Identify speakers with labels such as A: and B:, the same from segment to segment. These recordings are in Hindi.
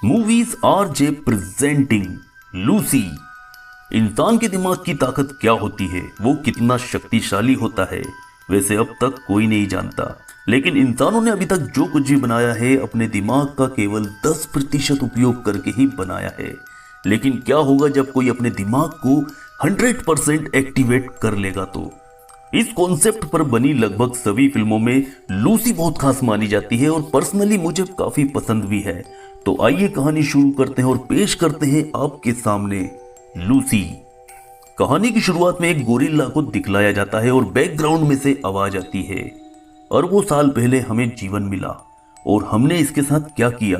A: Movies R J presenting Lucy. इंसान के दिमाग की ताकत क्या होती है, वो कितना शक्तिशाली होता है, वैसे अब तक कोई नहीं जानता। लेकिन इंसानों ने अभी तक जो कुछ भी बनाया है अपने दिमाग का केवल 10% उपयोग करके ही बनाया है। लेकिन क्या होगा जब कोई अपने दिमाग को 100% एक्टिवेट कर लेगा? तो इस कॉन्सेप्ट पर बनी लगभग सभी फिल्मों में लूसी बहुत खास मानी जाती है और पर्सनली मुझे काफी पसंद भी है। तो आइए कहानी शुरू करते हैं और पेश करते हैं आपके सामने लूसी। कहानी की शुरुआत में एक गोरिल्ला को दिखलाया जाता है और बैकग्राउंड में से आवाज आती है, अरबों साल पहले हमें जीवन मिला और हमने इसके साथ क्या किया।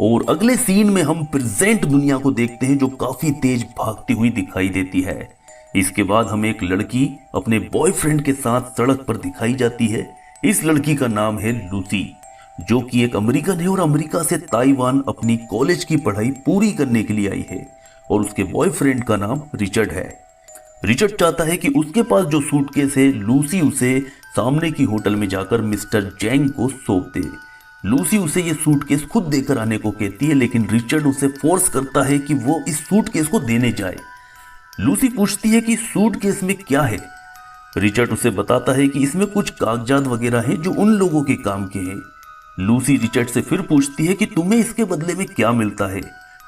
A: और अगले सीन में हम प्रेजेंट दुनिया को देखते हैं जो काफी तेज भागती हुई दिखाई देती है। इसके बाद हमें एक लड़की अपने बॉयफ्रेंड के साथ सड़क पर दिखाई जाती है। इस लड़की का नाम है लूसी, जो कि एक अमेरिकन है और अमेरिका से ताइवान अपनी कॉलेज की पढ़ाई पूरी करने के लिए आई है। और उसके बॉयफ्रेंड का नाम रिचर्ड है। रिचर्ड चाहता है कि उसके पास जो सूटकेस है लूसी उसे सामने की होटल में जाकर मिस्टर जैंग को सौंप दे। लूसी उसे ये सूटकेस खुद देकर आने को कहती है, लेकिन रिचर्ड उसे फोर्स करता है कि वो इस सूटकेस को देने जाए। लूसी पूछती है कि सूटकेस में क्या है। रिचर्ड उसे बताता है कि इसमें कुछ कागजात वगैरह हैं जो उन लोगों के काम के हैं। लूसी रिचर्ड से फिर पूछती है कि तुम्हें इसके बदले में क्या मिलता है।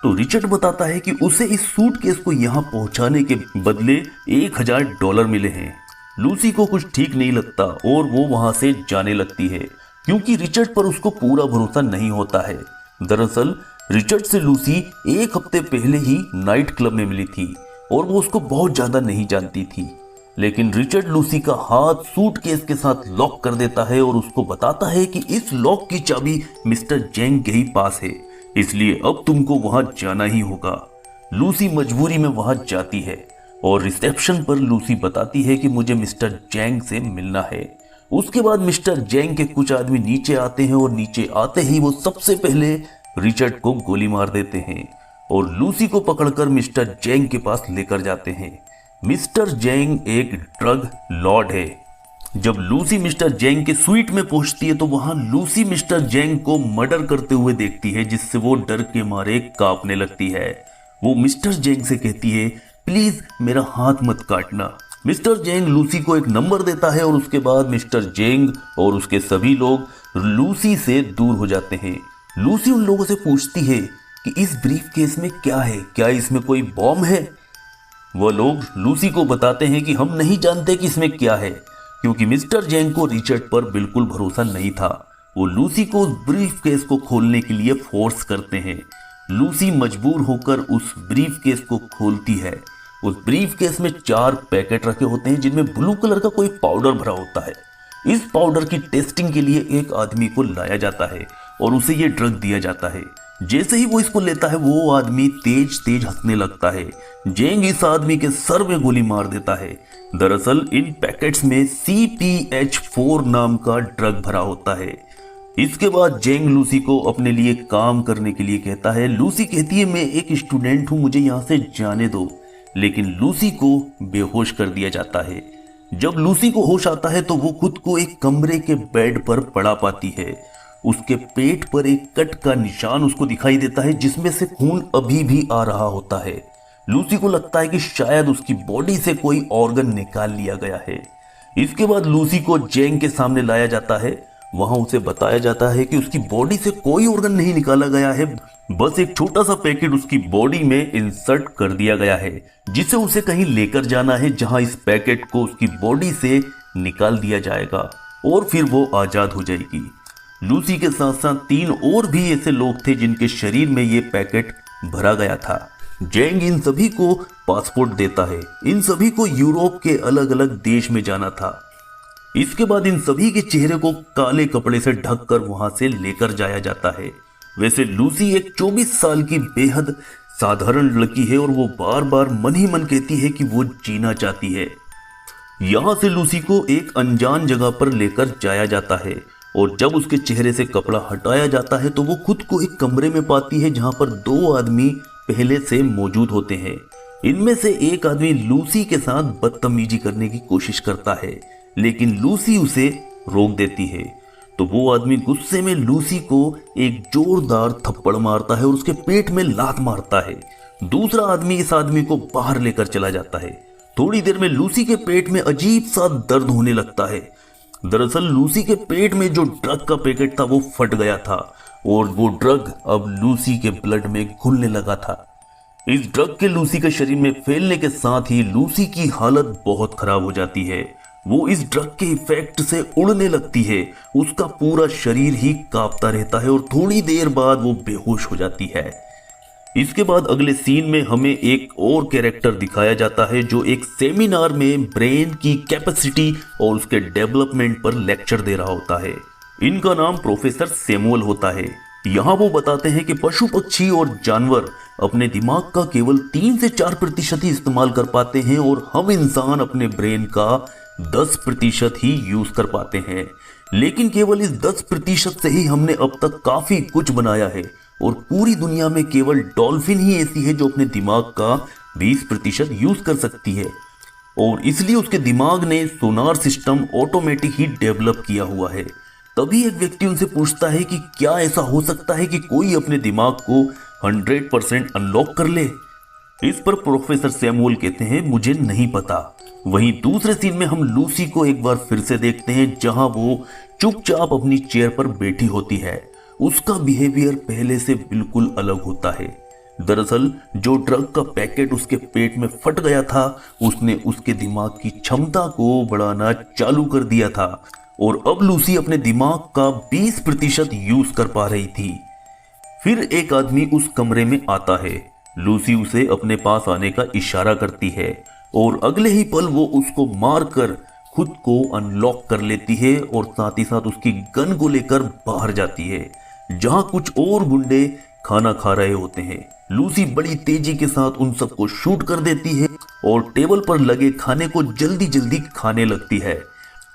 A: तो रिचर्ड बताता है कि उसे इस सूटकेस को यहाँ पहुंचाने के बदले $1000 मिले हैं। लूसी को कुछ ठीक नहीं लगता और वो वहां से जाने लगती है, क्योंकि रिचर्ड पर उसको पूरा भरोसा नहीं होता है। दरअसल रिचर्ड से लूसी एक हफ्ते पहले ही नाइट क्लब में मिली थी और वो उसको बहुत ज्यादा नहीं जानती थी। लेकिन रिचर्ड लूसी का हाथ सूटकेस के साथ लॉक कर देता है और उसको बताता है कि इस लॉक की चाबी मिस्टर जैंग के ही पास है, इसलिए अब तुमको वहां जाना ही होगा। लूसी मजबूरी में वहां जाती है और रिसेप्शन पर लूसी बताती है कि मुझे मिस्टर जैंग से मिलना है। उसके बाद मिस्टर जैंग के कुछ आदमी नीचे आते हैं और नीचे आते ही वो सबसे पहले रिचर्ड को गोली मार देते हैं और लूसी को पकड़कर मिस्टर जैंग के पास लेकर जाते हैं। मिस्टर जैंग एक ड्रग लॉर्ड है। जब लूसी मिस्टर जैंग के स्वीट में पहुंचती है तो वहां लूसी मिस्टर जैंग को मर्डर करते हुए देखती है, जिससे वो डर के मारे कांपने लगती है। वो मिस्टर जैंग से कहती है, प्लीज मेरा हाथ मत काटना। मिस्टर जैंग लूसी को एक नंबर देता है और उसके बाद मिस्टर जैंग और उसके सभी लोग लूसी से दूर हो जाते हैं। लूसी उन लोगों से पूछती है कि इस ब्रीफ केस में क्या है, क्या इसमें कोई बॉम्ब है? वो लोग लूसी को बताते हैं कि हम नहीं जानते कि इसमें क्या है, क्योंकि मिस्टर जैंग को रिचर्ड पर बिल्कुल भरोसा नहीं था। वो लूसी को उस ब्रीफ केस को खोलने के लिए फोर्स करते हैं। लूसी मजबूर होकर उस ब्रीफ केस को खोलती है। उस ब्रीफ केस में 4 पैकेट रखे होते हैं जिनमें ब्लू कलर का कोई पाउडर भरा होता है। इस पाउडर की टेस्टिंग के लिए एक आदमी को लाया जाता है और उसे ये ड्रग दिया जाता है। जैसे ही वो इसको लेता है वो आदमी तेज तेज हंसने लगता है। जैंग इस आदमी के सर में गोली मार देता है। दरअसल इन पैकेट्स में CPH4 नाम का ड्रग भरा होता है। इसके बाद जैंग लूसी को अपने लिए काम करने के लिए कहता है। लूसी कहती है, मैं एक स्टूडेंट हूं, मुझे यहां से जाने दो। लेकिन लूसी को बेहोश कर दिया जाता है। जब लूसी को होश आता है तो वो खुद को एक कमरे के बेड पर पड़ा पाती है। उसके पेट पर एक कट का निशान उसको दिखाई देता है, जिसमें से खून अभी भी आ रहा होता है। लूसी को लगता है कि शायद उसकी बॉडी से कोई ऑर्गन निकाल लिया गया है। इसके बाद लूसी को जैंग के सामने लाया जाता है। वहां उसे बताया जाता है कि उसकी बॉडी से कोई ऑर्गन नहीं निकाला गया है, बस एक छोटा सा पैकेट उसकी बॉडी में इंसर्ट कर दिया गया है, जिसे उसे कहीं लेकर जाना है, जहां इस पैकेट को उसकी बॉडी से निकाल दिया जाएगा और फिर वो आजाद हो जाएगी। लूसी के साथ साथ 3 और भी ऐसे लोग थे जिनके शरीर में ये पैकेट भरा गया था। जैंग इन सभी को पासपोर्ट देता है। इन सभी को यूरोप के अलग अलग देश में जाना था। इसके बाद इन सभी के चेहरे को काले कपड़े से ढककर वहां से लेकर जाया जाता है। वैसे लूसी एक 24 साल की बेहद साधारण लड़की है और वो बार बार मन ही मन कहती है कि वो जीना चाहती है। यहां से लूसी को एक अनजान जगह पर लेकर जाया जाता है और जब उसके चेहरे से कपड़ा हटाया जाता है तो वो खुद को एक कमरे में पाती है, जहां पर 2 आदमी पहले से मौजूद होते हैं। इनमें से एक आदमी लूसी के साथ बदतमीजी करने की कोशिश करता है, लेकिन लूसी उसे रोक देती है। तो वो आदमी गुस्से में लूसी को एक जोरदार थप्पड़ मारता है और उसके पेट में लात मारता है। दूसरा आदमी इस आदमी को बाहर लेकर चला जाता है। थोड़ी देर में लूसी के पेट में अजीब सा दर्द होने लगता है। दरअसल लूसी के पेट में जो ड्रग का पैकेट था वो फट गया था और वो ड्रग अब लूसी के ब्लड में घुलने लगा था। इस ड्रग के लूसी के शरीर में फैलने के साथ ही लूसी की हालत बहुत खराब हो जाती है। वो इस ड्रग के इफेक्ट से उड़ने लगती है। उसका पूरा शरीर ही कांपता रहता है और थोड़ी देर बाद वो बेहोश हो जाती है। इसके बाद अगले सीन में हमें एक और कैरेक्टर दिखाया जाता है जो एक सेमिनार में ब्रेन की कैपेसिटी और उसके डेवलपमेंट पर लेक्चर दे रहा होता है। इनका नाम प्रोफेसर सैमुअल होता है। यहाँ वो बताते हैं कि पशु पक्षी और जानवर अपने दिमाग का केवल 3 से 4% ही इस्तेमाल कर पाते हैं और हम इंसान अपने ब्रेन का 10% ही यूज कर पाते हैं। लेकिन केवल इस 10% से ही हमने अब तक काफी कुछ बनाया है और पूरी दुनिया में केवल डॉल्फिन ही ऐसी है जो अपने दिमाग का 20% यूज कर सकती है और इसलिए उसके दिमाग ने सोनार सिस्टम ऑटोमेटिक ही डेवलप किया हुआ है। तभी एक व्यक्ति उनसे पूछता है कि क्या ऐसा हो सकता है कि कोई अपने दिमाग को 100% अनलॉक कर ले। इस पर प्रोफेसर सैमुअल कहते हैं मुझे नहीं पता। वहीं दूसरे सीन में हम लूसी को एक बार फिर से देखते हैं जहां वो चुपचाप अपनी चेयर पर बैठी होती है। उसका बिहेवियर पहले से बिल्कुल अलग होता है। दरअसल जो ड्रग का पैकेट उसके पेट में फट गया था उसने उसके दिमाग की क्षमता को बढ़ाना चालू कर दिया था और अब लूसी अपने दिमाग का 20% यूज कर पा रही थी। फिर एक आदमी उस कमरे में आता है। लूसी उसे अपने पास आने का इशारा करती है और अगले ही पल वो उसको मारकर खुद को अनलॉक कर लेती है और साथ ही साथ उसकी गन को लेकर बाहर जाती है जहां कुछ और गुंडे खाना खा रहे होते हैं। लूसी बड़ी तेजी के साथ उन सबको शूट कर देती है और टेबल पर लगे खाने को जल्दी जल्दी खाने लगती है।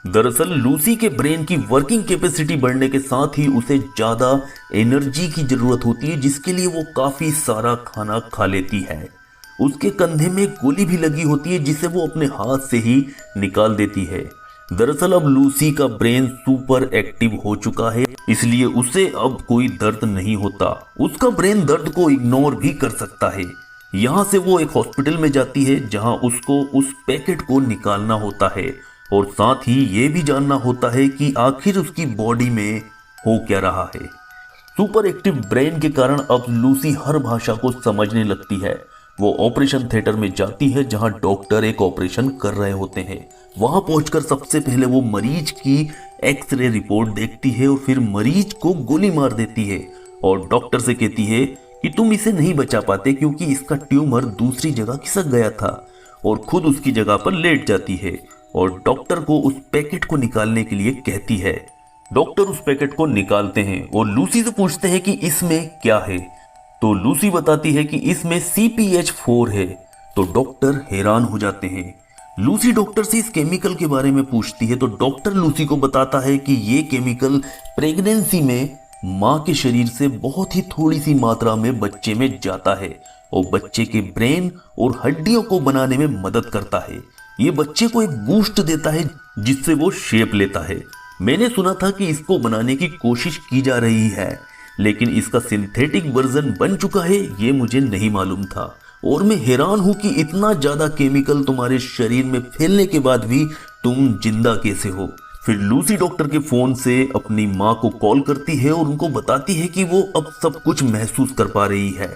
A: दरअसल लूसी के ब्रेन की वर्किंग कैपेसिटी बढ़ने के साथ ही उसे ज्यादा एनर्जी की जरूरत होती है जिसके लिए वो काफी सारा खाना खा लेती है। उसके कंधे में गोली भी लगी होती है जिसे वो अपने हाथ से ही निकाल देती है। दरअसल अब लूसी का ब्रेन सुपर एक्टिव हो चुका है इसलिए उसे अब कोई दर्द नहीं होता। उसका ब्रेन दर्द को इग्नोर भी कर सकता है। यहाँ से वो एक हॉस्पिटल में जाती है जहाँ उसको उस पैकेट को निकालना होता है और साथ ही ये भी जानना होता है कि आखिर उसकी बॉडी में हो क्या रहा है। सुपर एक्टिव ब्रेन के कारण अब लूसी हर भाषा को समझने लगती है। वो ऑपरेशन थिएटर में जाती है जहां डॉक्टर एक ऑपरेशन कर रहे होते हैं। वहां पहुंचकर सबसे पहले वो मरीज की एक्सरे रिपोर्ट देखती है और फिर मरीज को गोली मार देती है और डॉक्टर से कहती है कि तुम इसे नहीं बचा पाते क्योंकि इसका ट्यूमर दूसरी जगह खिसक गया था और खुद उसकी जगह पर लेट जाती है और डॉक्टर को उस पैकेट को निकालने के लिए कहती है। डॉक्टर उस पैकेट को निकालते हैं और लूसी से पूछते हैं कि इसमें क्या है। तो लूसी बताती है कि इसमें CPH4 है। तो डॉक्टर हैरान हो जाते हैं। लूसी डॉक्टर से इस केमिकल के बारे में पूछती है तो डॉक्टर लूसी को बताता है कि ये केमिकल प्रेगनेंसी में मां के शरीर से बहुत ही थोड़ी सी मात्रा में बच्चे में जाता है और बच्चे के ब्रेन और हड्डियों को बनाने में मदद करता है। ये बच्चे को एक बूस्ट देता है जिससे वो शेप लेता है। मैंने सुना था कि इसको बनाने की कोशिश की जा रही है लेकिन इसका सिंथेटिक वर्जन बन चुका है ये मुझे नहीं मालूम था और मैं हैरान हूं कि इतना ज्यादा केमिकल तुम्हारे शरीर में फैलने के बाद भी तुम जिंदा कैसे हो। फिर लूसी डॉक्टर के फोन से अपनी माँ को कॉल करती है और उनको बताती है कि वो अब सब कुछ महसूस कर पा रही है।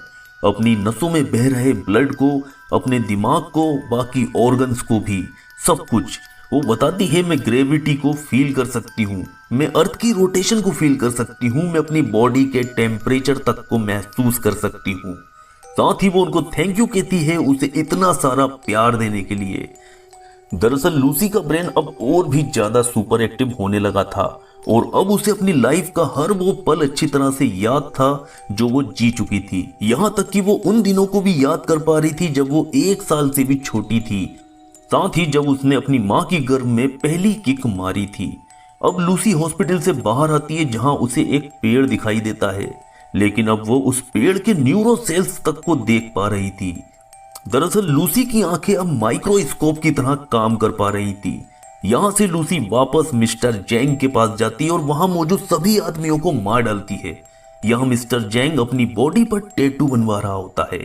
A: अपनी नसों में बह रहे ब्लड को, अपने दिमाग को, बाकी ऑर्गन्स को भी, सब कुछ। वो बताती है मैं ग्रेविटी को फील कर सकती हूँ, मैं अर्थ की रोटेशन को फील कर सकती हूँ, मैं अपनी बॉडी के टेम्परेचर तक को महसूस कर सकती हूँ। साथ ही वो उनको थैंक यू कहती है उसे इतना सारा प्यार देने के लिए। दरअसल लूसी का ब्रेन अब और भी ज्यादा सुपर एक्टिव होने लगा था और अब उसे अपनी लाइफ का हर वो पल अच्छी तरह से याद था जो वो जी चुकी थी। यहाँ तक कि वो उन दिनों को भी याद कर पा रही थी जब वो 1 साल से भी छोटी थी, साथ ही जब उसने अपनी माँ की गर्भ में पहली किक मारी थी। अब लूसी हॉस्पिटल से बाहर आती है जहाँ उसे एक पेड़ दिखाई देता है, लेकिन अब वो उस पेड़ के न्यूरो सेल्स तक को देख पा रही थी। दरअसल लूसी की आंखें अब माइक्रोस्कोप की तरह काम कर पा रही थी। यहाँ से लूसी वापस मिस्टर जैंग के पास जाती है और वहां मौजूद सभी आदमियों को मार डालती है। यहाँ मिस्टर जैंग अपनी बॉडी पर टैटू बनवा रहा होता है।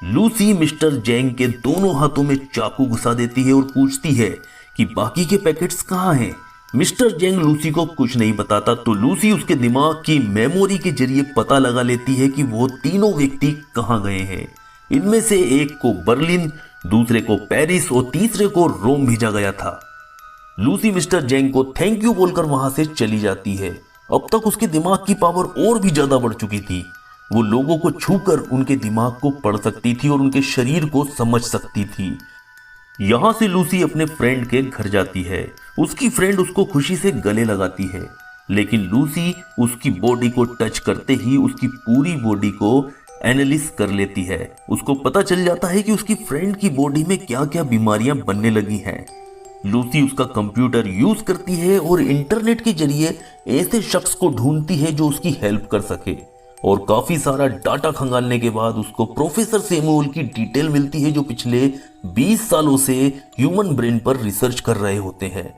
A: लूसी मिस्टर जैंग के दोनों हाथों में चाकू घुसा देती है और पूछती है कि बाकी के पैकेट्स कहाँ हैं। मिस्टर जैंग लूसी को कुछ नहीं बताता, तो लूसी उसके दिमाग की मेमोरी के जरिए पता लगा लेती है कि वो तीनों व्यक्ति कहाँ गए हैं। इनमें से एक को बर्लिन, दूसरे को पेरिस और तीसरे को रोम भेजा गया था। लूसी मिस्टर जैंग को थैंक यू बोलकर वहां से चली जाती है। अब तक उसके दिमाग की पावर और भी ज्यादा बढ़ चुकी थी। वो लोगों को छूकर उनके दिमाग को पढ़ सकती थी और उनके शरीर को समझ सकती थी। यहां से लूसी अपने फ्रेंड के घर जाती है। उसकी फ्रेंड उसको खुशी से गले लगाती है, लेकिन लूसी उसकी बॉडी को टच करते ही उसकी पूरी बॉडी को एनालिस कर लेती है। उसको पता चल जाता है कि उसकी फ्रेंड की बॉडी में क्या क्या बीमारियां बनने लगी हैं। लूसी उसका कंप्यूटर यूज करती है और इंटरनेट के जरिए ऐसे शख्स को ढूंढती है जो उसकी हेल्प कर सके, और काफी सारा डाटा खंगालने के बाद उसको प्रोफेसर सैमुअल की डिटेल मिलती है जो पिछले 20 सालों से ह्यूमन ब्रेन पर रिसर्च कर रहे होते हैं।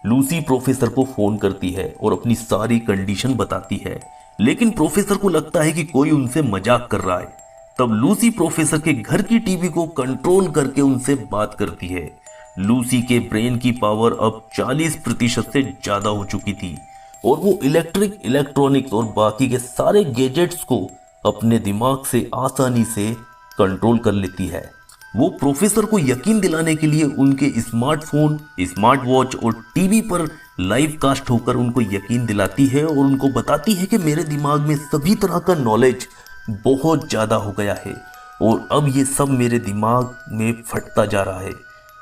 A: लूसी प्रोफेसर को फोन करती है और अपनी सारी कंडीशन बताती है, लेकिन प्रोफेसर को लगता है कि कोई उनसे मजाक कर रहा है। तब लूसी प्रोफेसर के घर की टीवी को कंट्रोल करके उनसे बात करती है। लूसी के ब्रेन की पावर अब 40% से ज्यादा हो चुकी थी और वो इलेक्ट्रॉनिक्स और बाकी के सारे गैजेट्स को अपने दिमाग से आसानी से कंट्रोल कर लेती है। वो प्रोफेसर को यकीन दिलाने के लिए उनके स्मार्टफोन, स्मार्ट वॉच और टीवी पर लाइव कास्ट होकर उनको यकीन दिलाती है और उनको बताती है कि मेरे दिमाग में सभी तरह का नॉलेज बहुत ज़्यादा हो गया है और अब ये सब मेरे दिमाग में फटता जा रहा है।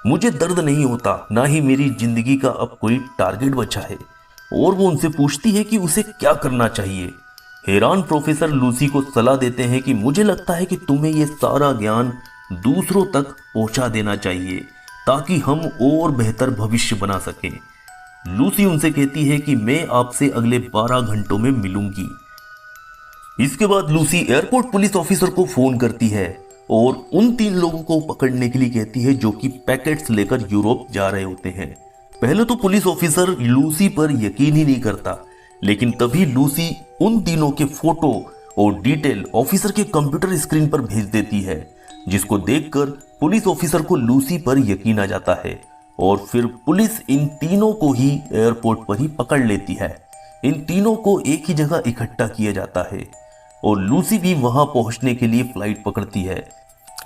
A: मुझे दर्द नहीं होता, ना ही मेरी जिंदगी का अब कोई टारगेट बचा है। और वो उनसे पूछती है कि उसे क्या करना चाहिए। हैरान प्रोफेसर लूसी को सलाह देते हैं कि मुझे लगता है कि तुम्हें ये सारा ज्ञान दूसरों तक पहुंचा देना चाहिए ताकि हम और बेहतर भविष्य बना सकें। लूसी उनसे कहती है कि मैं आपसे अगले 12 घंटों में मिलूंगी। इसके बाद लूसी एयरपोर्ट पुलिस ऑफिसर को फोन करती है और उन 3 लोगों को पकड़ने के लिए कहती है जो कि पैकेट्स लेकर यूरोप जा रहे होते हैं। पहले तो पुलिस ऑफिसर लूसी पर यकीन ही नहीं करता, लेकिन तभी लूसी उन तीनों के फोटो और डिटेल ऑफिसर के कंप्यूटर स्क्रीन पर भेज देती है, जिसको देखकर पुलिस ऑफिसर को लूसी पर यकीन आ जाता है और फिर पुलिस इन तीनों को ही एयरपोर्ट पर ही पकड़ लेती है। इन तीनों को एक ही जगह इकट्ठा किया जाता है और लूसी भी वहां पहुंचने के लिए फ्लाइट पकड़ती है।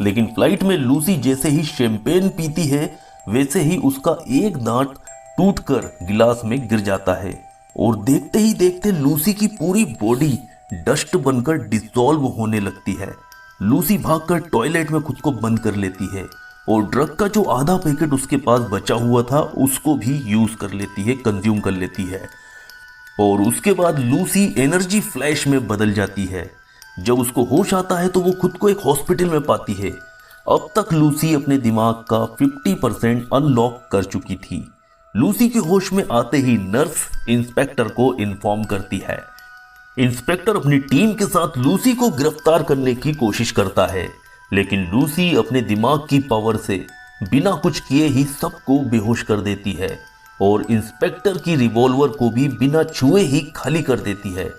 A: लेकिन फ्लाइट में लूसी जैसे ही शैंपेन पीती है वैसे ही उसका एक दांत टूटकर गिलास में गिर जाता है और देखते ही देखते लूसी की पूरी बॉडी डस्ट बनकर डिसॉल्व होने लगती है। लूसी भागकर टॉयलेट में खुद को बंद कर लेती है और ड्रग का जो आधा पैकेट उसके पास बचा हुआ था उसको भी यूज कर लेती है, कंज्यूम कर लेती है। और उसके बाद लूसी एनर्जी फ्लैश में बदल जाती है। जब उसको होश आता है तो वो खुद को एक हॉस्पिटल में पाती है। अब तक लूसी अपने दिमाग का 50% अनलॉक कर चुकी थी। लूसी के होश में आते ही नर्स इंस्पेक्टर को इन्फॉर्म करती है। इंस्पेक्टर अपनी टीम के साथ लूसी को गिरफ्तार करने की कोशिश करता है, लेकिन लूसी अपने दिमाग की पावर से बिना कुछ किए ही सबको बेहोश कर देती है और इंस्पेक्टर की रिवॉल्वर को भी बिना छुए ही खाली कर देती है।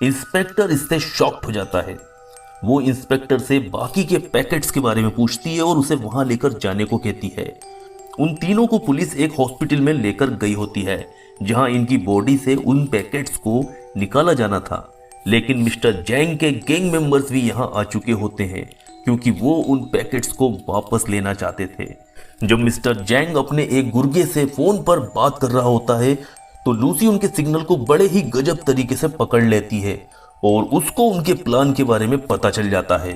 A: इंस्पेक्टर इससे शॉक्ड हो जाता है। वो इंस्पेक्टर से बाकी के पैकेट्स के बारे में पूछती है और उसे वहां लेकर जाने को कहती है। उन तीनों को पुलिस एक हॉस्पिटल में लेकर गई होती है जहां इनकी बॉडी से उन पैकेट्स को निकाला जाना था, लेकिन मिस्टर जैंग के गैंग मेंबर्स भी यहां आ चुके होते हैं क्योंकि वो उन पैकेट्स को वापस लेना चाहते थे। जब मिस्टर जैंग अपने एक गुर्गे से फोन पर बात कर रहा होता है तो लूसी उनके सिग्नल को बड़े ही गजब तरीके से पकड़ लेती है और उसको उनके प्लान के बारे में पता चल जाता है।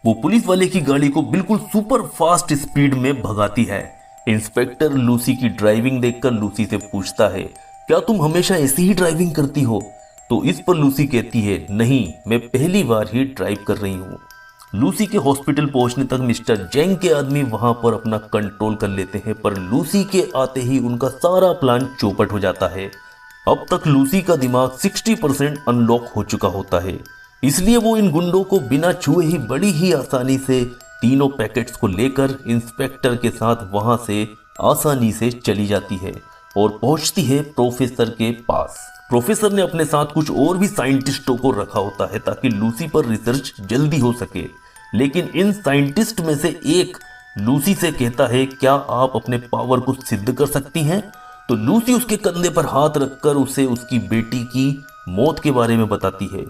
A: वो पुलिस वाले की गाड़ी को बिल्कुल सुपर फास्ट स्पीड में भगाती है। इंस्पेक्टर लूसी की ड्राइविंग देखकर लूसी से पूछता है, क्या तुम हमेशा ऐसी ही ड्राइविंग करती हो? तो इस पर लूसी कहती है, नहीं, मैं पहली बार ही ड्राइव कर रही हूँ। लूसी के हॉस्पिटल पहुंचने तक मिस्टर जैंग के आदमी वहां पर अपना कंट्रोल कर लेते हैं, पर लूसी के आते ही उनका सारा प्लान चौपट हो जाता है। अब तक लूसी का दिमाग 60% अनलॉक हो चुका होता है, इसलिए वो इन गुंडों को बिना छुए ही बड़ी ही आसानी से तीनों पैकेट्स को लेकर इंस्पेक्टर के साथ वहां से आसानी से चली जाती है और पहुंचती है प्रोफेसर के पास। प्रोफेसर ने अपने साथ कुछ और भी साइंटिस्टों को रखा होता है ताकि लूसी पर रिसर्च जल्दी हो सके, लेकिन इन साइंटिस्ट में से एक लूसी से कहता है, क्या आप अपने पावर को सिद्ध कर सकती हैं? तो लूसी उसके कंधे पर हाथ रखकर उसे उसकी बेटी की मौत के बारे में बताती है,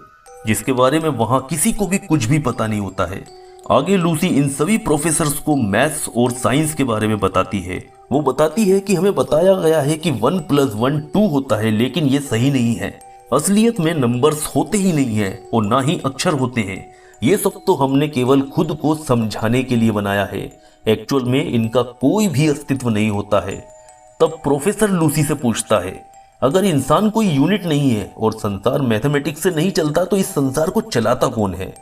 A: जिसके बारे में वहां किसी को भी कुछ भी पता नहीं होता है। आगे लूसी इन सभी प्रोफेसर्स को मैथ्स और साइंस के बारे में बताती है। वो बताती है कि हमें बताया गया है कि 1 + 1 2 होता है, लेकिन ये सही नहीं है। असलियत में नंबर्स होते ही नहीं है और ना ही अक्षर होते हैं। ये सब तो हमने केवल खुद को समझाने के लिए बनाया है। एक्चुअल में इनका कोई भी अस्तित्व नहीं होता है। तब प्रोफेसर लूसी से पूछता है, अगर इंसान कोई यूनिट नहीं है और संसार मैथमेटिक्स से नहीं चलता तो इस संसार को चलाता कौन है?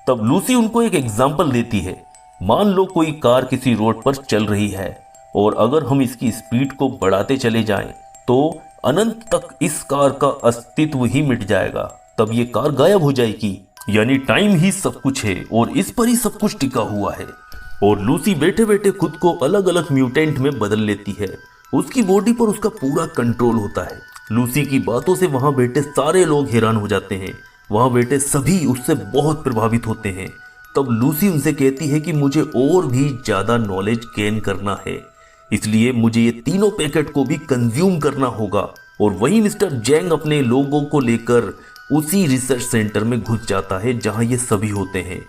A: तब लूसी उनको एक एग्जाम्पल देती है। मान लो कोई कार किसी रोड पर चल रही है और अगर हम इसकी स्पीड को बढ़ाते चले जाएं तो अनंत तक इस कार का अस्तित्व ही मिट जाएगा। तब ये कार गायब हो जाएगी। यानी टाइम ही सब कुछ है और इस पर ही सब कुछ टिका हुआ है। और लूसी बैठे बैठे खुद को अलग अलग म्यूटेंट में बदल लेती है। उसकी बॉडी पर उसका पूरा कंट्रोल होता है। लूसी की बातों से वहां बैठे सारे लोग हैरान हो जाते हैं। वहां बैठे सभी उससे बहुत प्रभावित होते हैं। तब लूसी उनसे कहती है कि मुझे और भी ज्यादा नॉलेज गेन करना है, इसलिए मुझे ये तीनों पैकेट को भी कंज्यूम करना होगा। और वहीं मिस्टर जैंग अपने लोगों को लेकर उसी रिसर्च सेंटर में घुस जाता है जहां ये सभी होते हैं।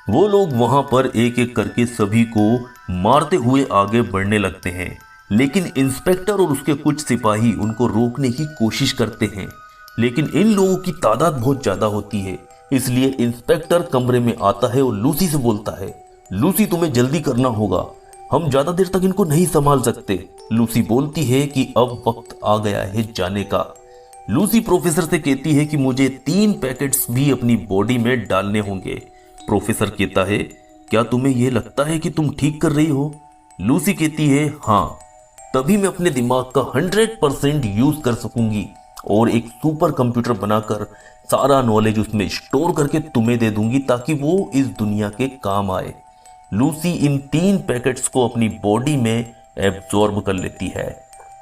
A: वो लोग वहां पर एक एक करके सभी को मारते हुए आगे बढ़ने लगते हैं, लेकिन इंस्पेक्टर और उसके कुछ सिपाही उनको रोकने की कोशिश करते हैं। लेकिन इन लोगों की तादाद बहुत ज्यादा होती है, इसलिए इंस्पेक्टर कमरे में आता है और लूसी से बोलता है, लूसी तुम्हें जल्दी करना होगा, हम ज्यादा देर तक इनको नहीं संभाल सकते। लूसी बोलती है कि अब वक्त आ गया है जाने का। लूसी प्रोफेसर से कहती है कि मुझे 3 पैकेट्स भी अपनी बॉडी में डालने होंगे। प्रोफेसर कहता है, क्या तुम्हें यह लगता है कि तुम ठीक कर रही हो? लूसी कहती है, हाँ, तभी मैं अपने दिमाग का 100% यूज कर सकूंगी और एक सुपर कंप्यूटर बनाकर सारा नॉलेज उसमें स्टोर करके तुम्हें दे दूंगी ताकि वो इस दुनिया के काम आए। लूसी इन 3 पैकेट्स को अपनी बॉडी में एब्जॉर्ब कर लेती है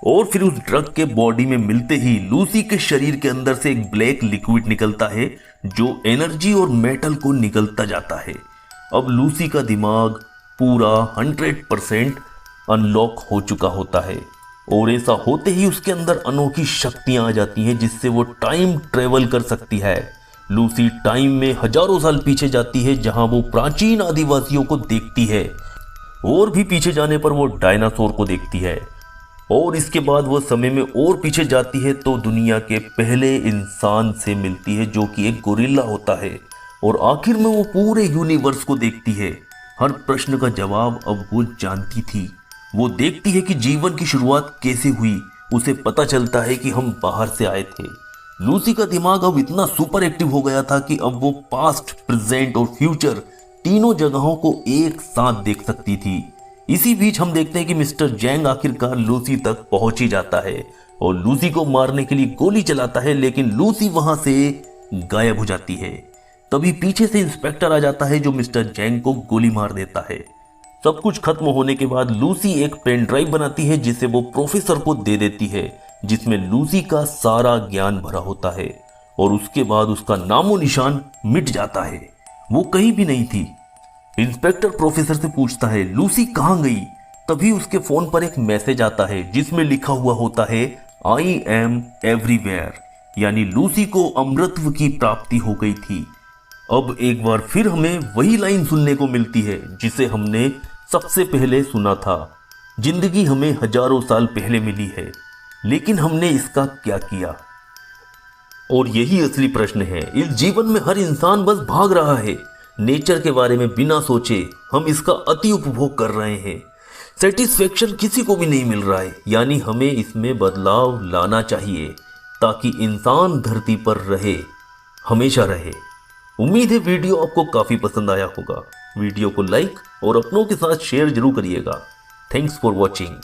A: और फिर उस ड्रग के बॉडी में मिलते ही लूसी के शरीर के अंदर से एक ब्लैक लिक्विड निकलता है जो एनर्जी और मेटल को निकलता जाता है। अब लूसी का दिमाग पूरा 100% अनलॉक हो चुका होता है और ऐसा होते ही उसके अंदर अनोखी शक्तियां आ जाती हैं जिससे वो टाइम ट्रेवल कर सकती है। लूसी टाइम में हजारों साल पीछे जाती है जहां वो प्राचीन आदिवासियों को देखती है और भी पीछे जाने पर वो डायनासोर को देखती है और इसके बाद वो समय में और पीछे जाती है तो दुनिया के पहले इंसान से मिलती है जो कि एक गोरिल्ला होता है और आखिर में वो पूरे यूनिवर्स को देखती है। हर प्रश्न का जवाब अब वो जानती थी। वो देखती है कि जीवन की शुरुआत कैसे हुई। उसे पता चलता है कि हम बाहर से आए थे। लूसी का दिमाग अब इतना सुपर एक्टिव हो गया था कि अब वो पास्ट, प्रेजेंट और फ्यूचर तीनों जगहों को एक साथ देख सकती थी। इसी बीच हम देखते हैं कि मिस्टर जैंग आखिरकार लूसी तक पहुंच ही जाता है और लूसी को मारने के लिए गोली चलाता है, लेकिन लूसी वहां से गायब हो जाती है। तभी पीछे से इंस्पेक्टर आ जाता है जो मिस्टर जैंग को गोली मार देता है। सब कुछ खत्म होने के बाद लूसी एक पेन ड्राइव बनाती है जिसे वो प्रोफेसर को दे देती है, जिसमें लूसी का सारा ज्ञान भरा होता है और उसके बाद उसका नामो निशान मिट जाता है। वो कहीं भी नहीं थी। इंस्पेक्टर प्रोफेसर से पूछता है, लूसी कहाँ गई? तभी उसके फोन पर एक मैसेज आता है जिसमें लिखा हुआ होता है, आई एम एवरीवेयर, यानी लूसी को अमृतत्व की प्राप्ति हो गई थी। अब एक बार फिर हमें वही लाइन सुनने को मिलती है जिसे हमने सबसे पहले सुना था, जिंदगी हमें हजारों साल पहले मिली है, लेकिन हमने इसका क्या किया? और यही असली प्रश्न है। इस जीवन में हर इंसान बस भाग रहा है, नेचर के बारे में बिना सोचे हम इसका अति उपभोग कर रहे हैं। सेटिस्फेक्शन किसी को भी नहीं मिल रहा है, यानी हमें इसमें बदलाव लाना चाहिए ताकि इंसान धरती पर रहे, हमेशा रहे। उम्मीद है वीडियो आपको काफी पसंद आया होगा। वीडियो को लाइक और अपनों के साथ शेयर जरूर करिएगा। Thanks for watching.